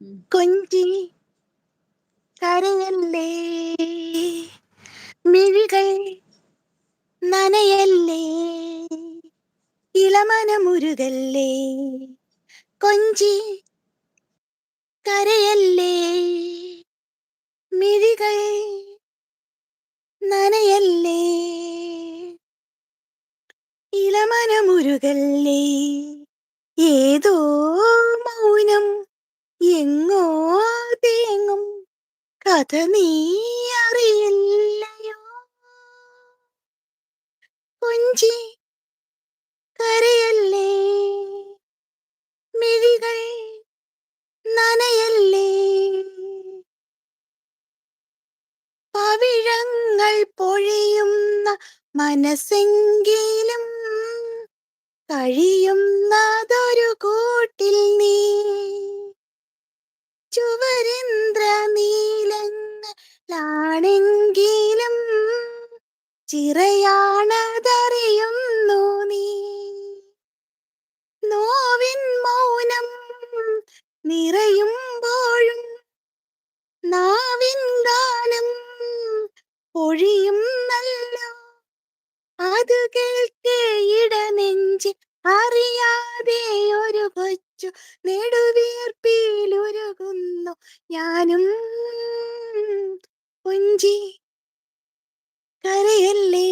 ഉം. കൊഞ്ചി കരയല്ലേ, മിഴികൾ നനയല്ലേ, ഇളമനമുരുകല്ലേ, കൊഞ്ചി കരയല്ലേ, മിഴികൾ നനയല്ലേ, ഇളമനമുരുകല്ലേ. ഏതോ മൗനം എങ്ങോ തേങ്ങും കഥ നീ അറിയില്ലയോ, കൊഞ്ചി കരയല്ലേ, മിഴികൾ നനയല്ലേ, പവിഴങ്ങൾ പൊഴിയുന്ന മനസ്സെങ്കിലും കഴിയുന്നതൊരു കൂട്ടിൽ നീ, ചുവരിന്ദ്ര നീലങ്ങളാണെങ്കിലും ചിറയാണതറിയുന്നു നീ, നോവിൻ മൗനം നിറയുമ്പോഴും നാവിൻ ഗാനം പൊഴിയുന്നല്ലോ, അത് കേൾക്കേ ഇടനെഞ്ചിൽ അറിയാതെ ഒരു കൊച്ചു നെടുവീർപ്പിലുരുകുന്നു ഞാനും, കൊഞ്ചി കരയല്ലേ.